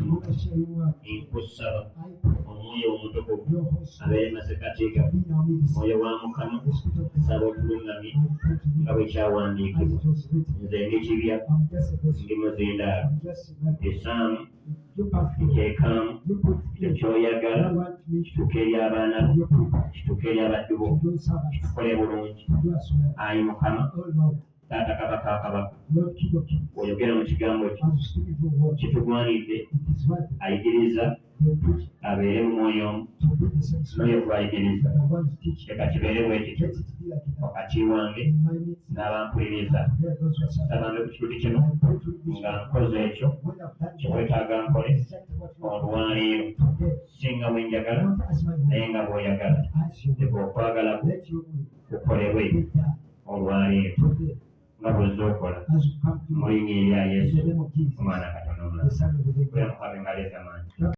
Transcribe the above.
mutima nkusaba omwoyo omutukuvu abeere masekatiga mwoyo wa Mukama saba otulungamye nga bwe kyawandiikibwa nze ndi kibya ndi muzindaalo esaamu ekyekaamu ekyoyagala kituuka eri abaana bo kituuka eri abaddu bo kitukole bulungi ayi Mukama taata kabaka akabaka oyogera mu kigambo kyo kitugwanidde ayigiriza abeere mu mwoyo omu n'oyo gwayigiriza leka kibeere bwe kityo wakati wange n'abampuliriza sabange ku kiruti kino nga nkoze ekyo kyewetaaga nkole olwaleero singa bwe njagala naye nga bw'oyagala leka okwagala kwo kukolebwe olwaleero nga bw'ozza okola mu linnya erya Yesu omwana Katonda omulamu. Mukama ngaleeta maanyi.